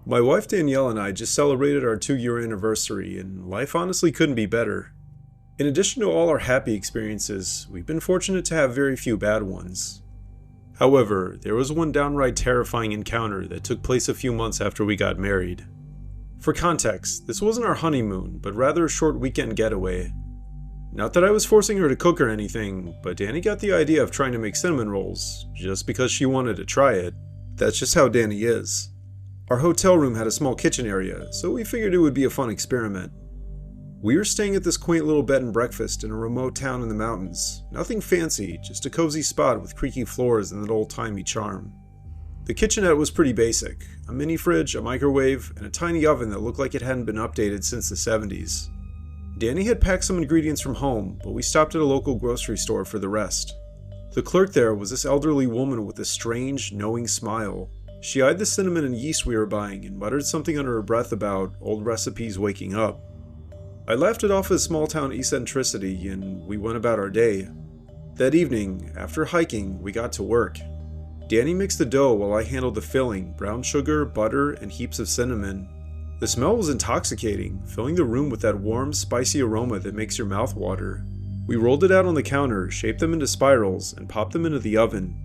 My wife Danielle and I just celebrated our 2-year anniversary, and life honestly couldn't be better. In addition to all our happy experiences, we've been fortunate to have very few bad ones. However, there was one downright terrifying encounter that took place a few months after we got married. For context, this wasn't our honeymoon, but rather a short weekend getaway. Not that I was forcing her to cook or anything, but Danny got the idea of trying to make cinnamon rolls, just because she wanted to try it. That's just how Danny is. Our hotel room had a small kitchen area, so we figured it would be a fun experiment. We were staying at this quaint little bed and breakfast in a remote town in the mountains. Nothing fancy, just a cozy spot with creaky floors and an old-timey charm. The kitchenette was pretty basic. A mini fridge, a microwave, and a tiny oven that looked like it hadn't been updated since the 70s. Danny had packed some ingredients from home, but we stopped at a local grocery store for the rest. The clerk there was this elderly woman with a strange, knowing smile. She eyed the cinnamon and yeast we were buying and muttered something under her breath about old recipes waking up. I laughed it off as small-town eccentricity, and we went about our day. That evening, after hiking, we got to work. Danny mixed the dough while I handled the filling, brown sugar, butter, and heaps of cinnamon. The smell was intoxicating, filling the room with that warm, spicy aroma that makes your mouth water. We rolled it out on the counter, shaped them into spirals, and popped them into the oven.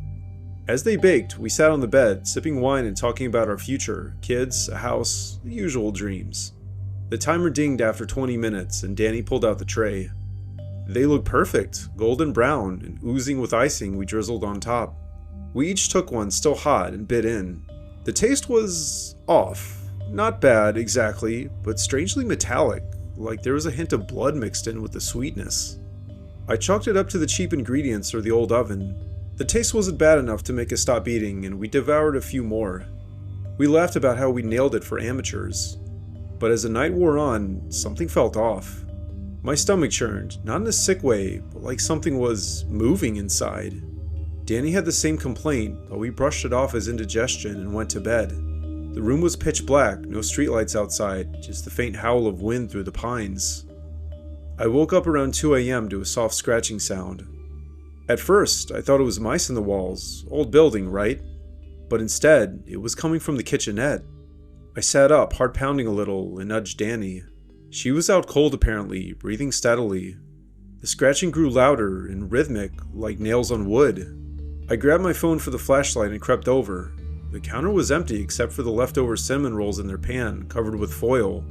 As they baked, we sat on the bed, sipping wine and talking about our future, kids, a house, the usual dreams. The timer dinged after 20 minutes, and Danny pulled out the tray. They looked perfect, golden brown, and oozing with icing we drizzled on top. We each took one, still hot, and bit in. The taste was off. Not bad, exactly, but strangely metallic, like there was a hint of blood mixed in with the sweetness. I chalked it up to the cheap ingredients or the old oven. The taste wasn't bad enough to make us stop eating, and we devoured a few more. We laughed about how we nailed it for amateurs. But as the night wore on, something felt off. My stomach churned, not in a sick way, but like something was moving inside. Danny had the same complaint, but we brushed it off as indigestion and went to bed. The room was pitch black, no streetlights outside, just the faint howl of wind through the pines. I woke up around 2 a.m. to a soft scratching sound. At first, I thought it was mice in the walls, old building, right? But instead, it was coming from the kitchenette. I sat up, heart pounding a little, and nudged Danny. She was out cold apparently, breathing steadily. The scratching grew louder and rhythmic, like nails on wood. I grabbed my phone for the flashlight and crept over. The counter was empty except for the leftover cinnamon rolls in their pan, covered with foil.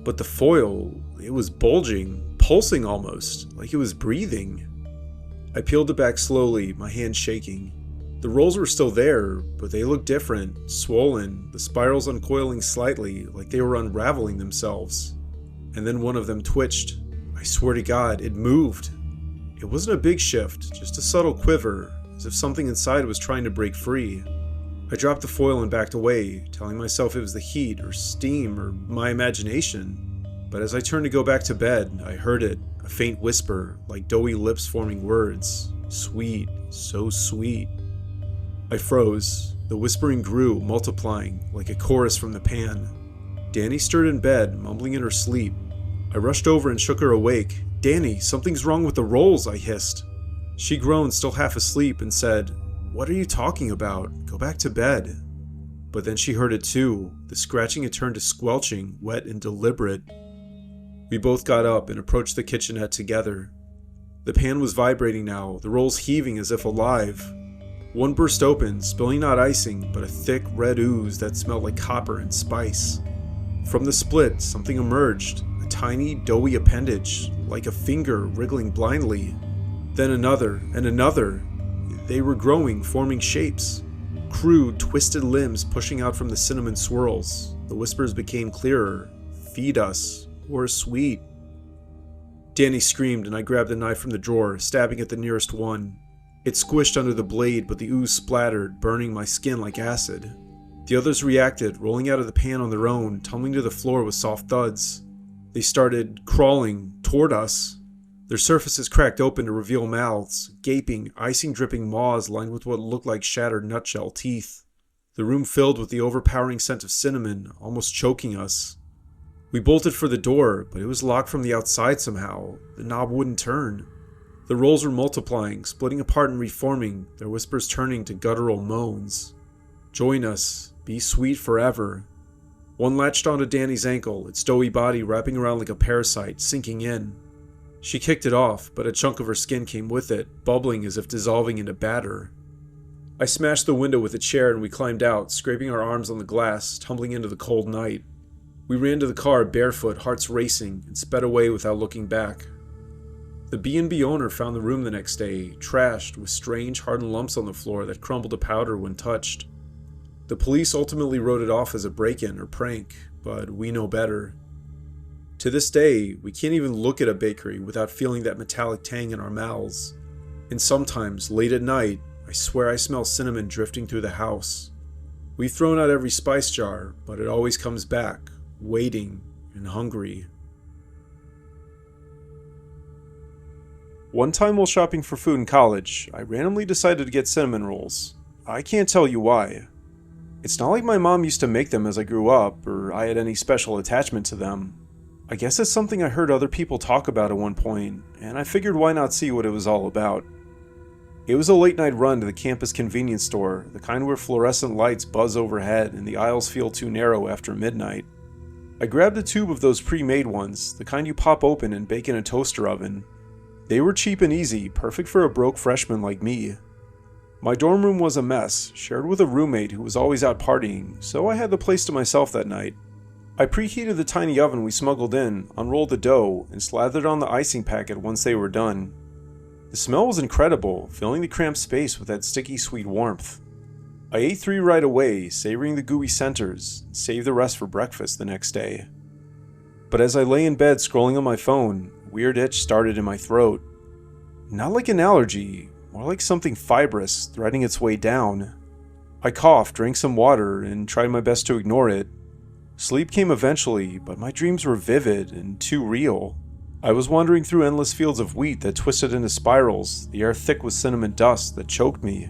But the foil, it was bulging, pulsing almost, like it was breathing. I peeled it back slowly, my hand shaking. The rolls were still there, but they looked different, swollen, the spirals uncoiling slightly, like they were unraveling themselves. And then one of them twitched. I swear to God, it moved. It wasn't a big shift, just a subtle quiver, as if something inside was trying to break free. I dropped the foil and backed away, telling myself it was the heat or steam or my imagination. But as I turned to go back to bed, I heard it, a faint whisper, like doughy lips forming words. Sweet, so sweet. I froze. The whispering grew, multiplying, like a chorus from the pan. Danny stirred in bed, mumbling in her sleep. I rushed over and shook her awake. "Danny, something's wrong with the rolls," I hissed. She groaned, still half asleep, and said, "What are you talking about? Go back to bed." But then she heard it too. The scratching had turned to squelching, wet and deliberate. We both got up and approached the kitchenette together. The pan was vibrating now, the rolls heaving as if alive. One burst open, spilling not icing, but a thick red ooze that smelled like copper and spice. From the split, something emerged, a tiny, doughy appendage, like a finger wriggling blindly. Then another, and another. They were growing, forming shapes. Crude, twisted limbs pushing out from the cinnamon swirls. The whispers became clearer. "Feed us. We're sweet." Danny screamed, and I grabbed a knife from the drawer, stabbing at the nearest one. It squished under the blade, but the ooze splattered, burning my skin like acid. The others reacted, rolling out of the pan on their own, tumbling to the floor with soft thuds. They started crawling toward us. Their surfaces cracked open to reveal mouths, gaping, icing-dripping maws lined with what looked like shattered nutshell teeth. The room filled with the overpowering scent of cinnamon, almost choking us. We bolted for the door, but it was locked from the outside somehow. The knob wouldn't turn. The rolls were multiplying, splitting apart and reforming, their whispers turning to guttural moans. "Join us. Be sweet forever." One latched onto Danny's ankle, its doughy body wrapping around like a parasite, sinking in. She kicked it off, but a chunk of her skin came with it, bubbling as if dissolving into batter. I smashed the window with a chair and we climbed out, scraping our arms on the glass, tumbling into the cold night. We ran to the car barefoot, hearts racing, and sped away without looking back. The B&B owner found the room the next day, trashed, with strange hardened lumps on the floor that crumbled to powder when touched. The police ultimately wrote it off as a break-in or prank, but we know better. To this day, we can't even look at a bakery without feeling that metallic tang in our mouths. And sometimes, late at night, I swear I smell cinnamon drifting through the house. We've thrown out every spice jar, but it always comes back, waiting and hungry. One time while shopping for food in college, I randomly decided to get cinnamon rolls. I can't tell you why. It's not like my mom used to make them as I grew up, or I had any special attachment to them. I guess it's something I heard other people talk about at one point, and I figured why not see what it was all about. It was a late night run to the campus convenience store, the kind where fluorescent lights buzz overhead and the aisles feel too narrow after midnight. I grabbed a tube of those pre-made ones, the kind you pop open and bake in a toaster oven. They were cheap and easy, perfect for a broke freshman like me. My dorm room was a mess, shared with a roommate who was always out partying, so I had the place to myself that night. I preheated the tiny oven we smuggled in, unrolled the dough, and slathered on the icing packet once they were done. The smell was incredible, filling the cramped space with that sticky sweet warmth. I ate 3 right away, savoring the gooey centers, and saved the rest for breakfast the next day. But as I lay in bed scrolling on my phone, a weird itch started in my throat. Not like an allergy, more like something fibrous threading its way down. I coughed, drank some water, and tried my best to ignore it. Sleep came eventually, but my dreams were vivid and too real. I was wandering through endless fields of wheat that twisted into spirals, the air thick with cinnamon dust that choked me.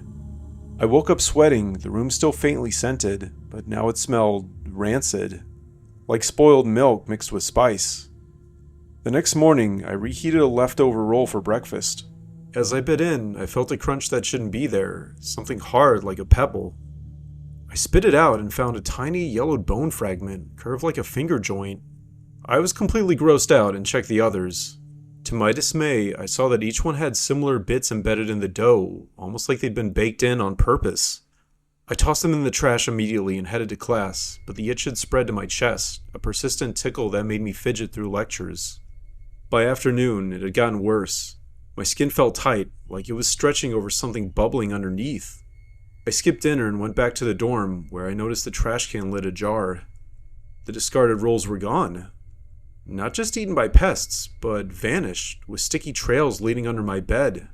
I woke up sweating, the room still faintly scented, but now it smelled rancid, like spoiled milk mixed with spice. The next morning, I reheated a leftover roll for breakfast. As I bit in, I felt a crunch that shouldn't be there, something hard like a pebble. I spit it out and found a tiny yellowed bone fragment, curved like a finger joint. I was completely grossed out and checked the others. To my dismay, I saw that each one had similar bits embedded in the dough, almost like they'd been baked in on purpose. I tossed them in the trash immediately and headed to class, but the itch had spread to my chest, a persistent tickle that made me fidget through lectures. By afternoon, it had gotten worse. My skin felt tight, like it was stretching over something bubbling underneath. I skipped dinner and went back to the dorm, where I noticed the trash can lid ajar. The discarded rolls were gone. Not just eaten by pests, but vanished, with sticky trails leading under my bed.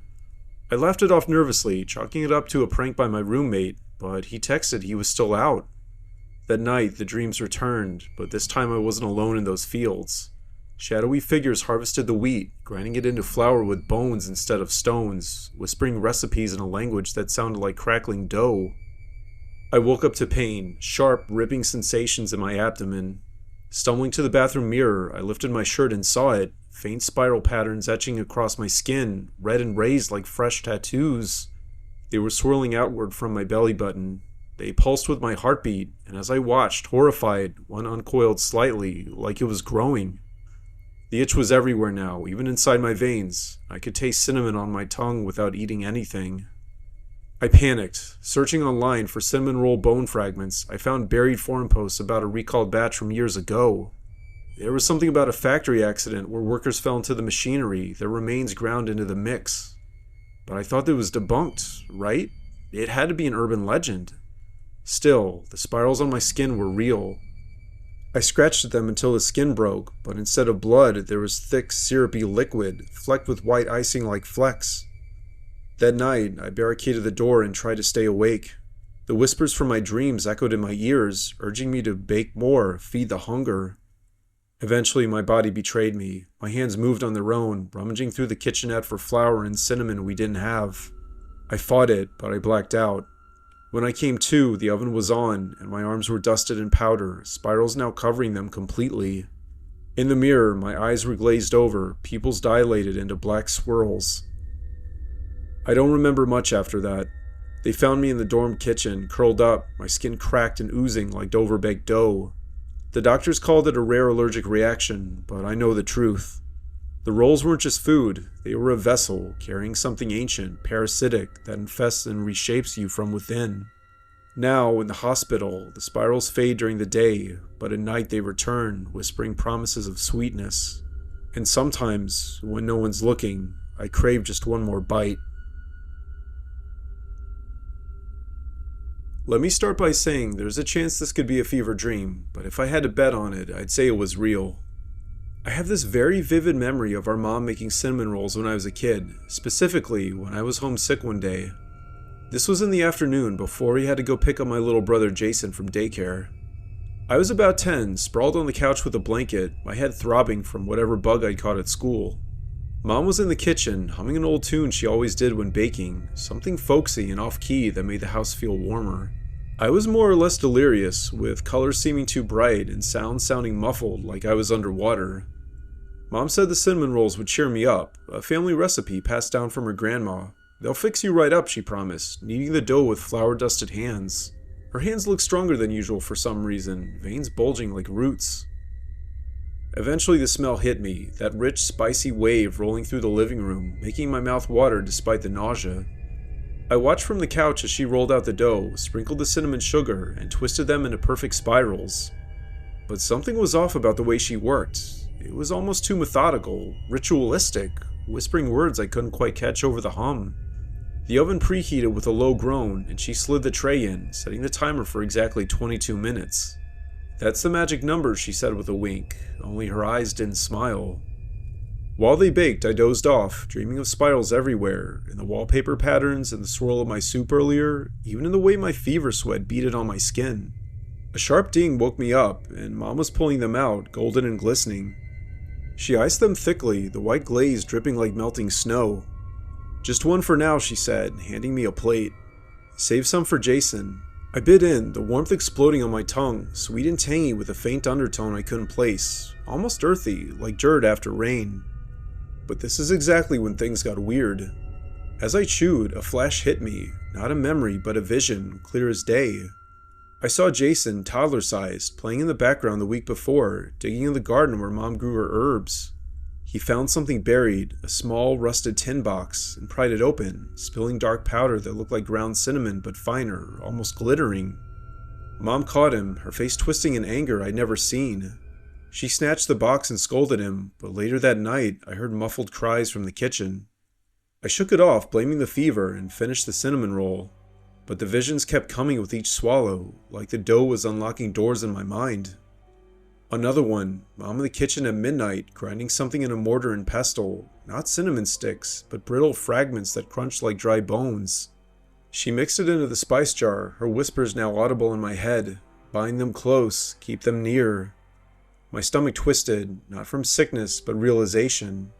I laughed it off nervously, chalking it up to a prank by my roommate, but he texted he was still out. That night, the dreams returned, but this time I wasn't alone in those fields. Shadowy figures harvested the wheat, grinding it into flour with bones instead of stones, whispering recipes in a language that sounded like crackling dough. I woke up to pain, sharp, ripping sensations in my abdomen. Stumbling to the bathroom mirror, I lifted my shirt and saw it, faint spiral patterns etching across my skin, red and raised like fresh tattoos. They were swirling outward from my belly button. They pulsed with my heartbeat, and as I watched, horrified, one uncoiled slightly, like it was growing. The itch was everywhere now, even inside my veins. I could taste cinnamon on my tongue without eating anything. I panicked. Searching online for cinnamon roll bone fragments, I found buried forum posts about a recalled batch from years ago. There was something about a factory accident where workers fell into the machinery, their remains ground into the mix. But I thought it was debunked, right? It had to be an urban legend. Still, the spirals on my skin were real. I scratched at them until the skin broke, but instead of blood, there was thick, syrupy liquid, flecked with white icing like flecks. That night, I barricaded the door and tried to stay awake. The whispers from my dreams echoed in my ears, urging me to bake more, feed the hunger. Eventually, my body betrayed me. My hands moved on their own, rummaging through the kitchenette for flour and cinnamon we didn't have. I fought it, but I blacked out. When I came to, the oven was on, and my arms were dusted in powder, spirals now covering them completely. In the mirror, my eyes were glazed over, pupils dilated into black swirls. I don't remember much after that. They found me in the dorm kitchen, curled up, my skin cracked and oozing like overbaked dough. The doctors called it a rare allergic reaction, but I know the truth. The rolls weren't just food, they were a vessel carrying something ancient, parasitic, that infests and reshapes you from within. Now, in the hospital, the spirals fade during the day, but at night they return, whispering promises of sweetness. And sometimes, when no one's looking, I crave just one more bite. Let me start by saying there's a chance this could be a fever dream, but if I had to bet on it, I'd say it was real. I have this very vivid memory of our mom making cinnamon rolls when I was a kid, specifically when I was homesick one day. This was in the afternoon before he had to go pick up my little brother Jason from daycare. I was about 10, sprawled on the couch with a blanket, my head throbbing from whatever bug I'd caught at school. Mom was in the kitchen, humming an old tune she always did when baking, something folksy and off-key that made the house feel warmer. I was more or less delirious, with colors seeming too bright and sounds sounding muffled like I was underwater. Mom said the cinnamon rolls would cheer me up, a family recipe passed down from her grandma. They'll fix you right up, she promised, kneading the dough with flour-dusted hands. Her hands looked stronger than usual for some reason, veins bulging like roots. Eventually the smell hit me, that rich, spicy wave rolling through the living room, making my mouth water despite the nausea. I watched from the couch as she rolled out the dough, sprinkled the cinnamon sugar, and twisted them into perfect spirals. But something was off about the way she worked. It was almost too methodical, ritualistic, whispering words I couldn't quite catch over the hum. The oven preheated with a low groan, and she slid the tray in, setting the timer for exactly 22 minutes. "That's the magic number," she said with a wink, only her eyes didn't smile. While they baked, I dozed off, dreaming of spirals everywhere, in the wallpaper patterns and the swirl of my soup earlier, even in the way my fever sweat beaded on my skin. A sharp ding woke me up, and Mom was pulling them out, golden and glistening. She iced them thickly, the white glaze dripping like melting snow. "Just one for now," she said, handing me a plate. "Save some for Jason." I bit in, the warmth exploding on my tongue, sweet and tangy with a faint undertone I couldn't place, almost earthy, like dirt after rain. But this is exactly when things got weird. As I chewed, a flash hit me, not a memory but a vision, clear as day. I saw Jason, toddler-sized, playing in the background the week before, digging in the garden where Mom grew her herbs. He found something buried, a small, rusted tin box, and pried it open, spilling dark powder that looked like ground cinnamon but finer, almost glittering. Mom caught him, her face twisting in anger I'd never seen. She snatched the box and scolded him, but later that night I heard muffled cries from the kitchen. I shook it off, blaming the fever, and finished the cinnamon roll. But the visions kept coming with each swallow, like the dough was unlocking doors in my mind. Another one, Mom in the kitchen at midnight, grinding something in a mortar and pestle, not cinnamon sticks, but brittle fragments that crunched like dry bones. She mixed it into the spice jar, her whispers now audible in my head. "Bind them close, keep them near." My stomach twisted, not from sickness, but realization.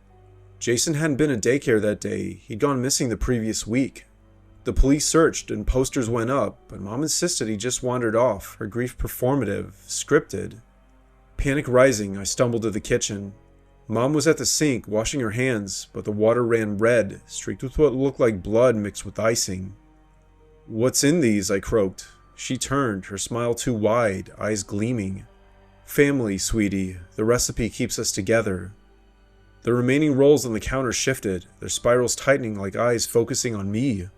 Jason hadn't been at daycare that day, he'd gone missing the previous week. The police searched and posters went up, but Mom insisted he just wandered off, her grief performative, scripted. Panic rising, I stumbled to the kitchen. Mom was at the sink, washing her hands, but the water ran red, streaked with what looked like blood mixed with icing. "What's in these?" I croaked. She turned, her smile too wide, eyes gleaming. "Family, sweetie. The recipe keeps us together." The remaining rolls on the counter shifted, their spirals tightening like eyes focusing on me.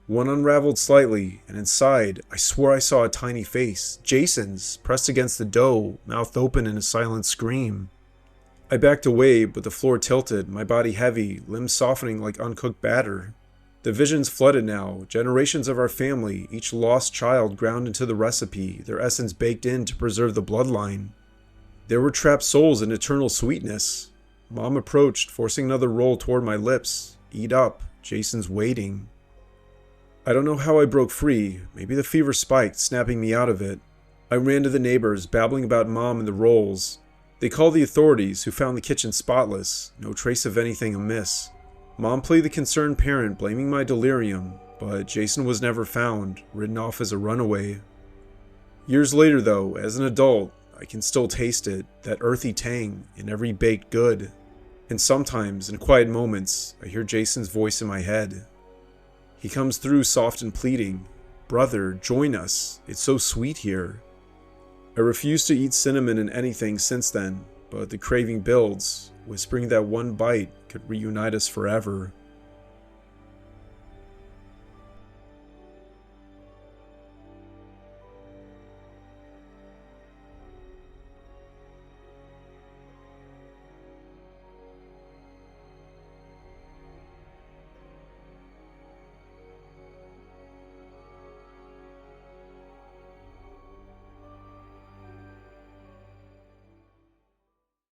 One unraveled slightly, and inside, I swore I saw a tiny face, Jason's, pressed against the dough, mouth open in a silent scream. I backed away, but the floor tilted, my body heavy, limbs softening like uncooked batter. The visions flooded now, generations of our family, each lost child ground into the recipe, their essence baked in to preserve the bloodline. There were trapped souls in eternal sweetness. Mom approached, forcing another roll toward my lips. "Eat up, Jason's waiting." I don't know how I broke free, maybe the fever spiked, snapping me out of it. I ran to the neighbors, babbling about Mom and the rolls. They called the authorities, who found the kitchen spotless, no trace of anything amiss. Mom played the concerned parent, blaming my delirium, but Jason was never found, written off as a runaway. Years later though, as an adult, I can still taste it, that earthy tang in every baked good. And sometimes, in quiet moments, I hear Jason's voice in my head. He comes through soft and pleading. "Brother, join us. It's so sweet here." I refused to eat cinnamon in anything since then, but the craving builds, whispering that one bite could reunite us forever.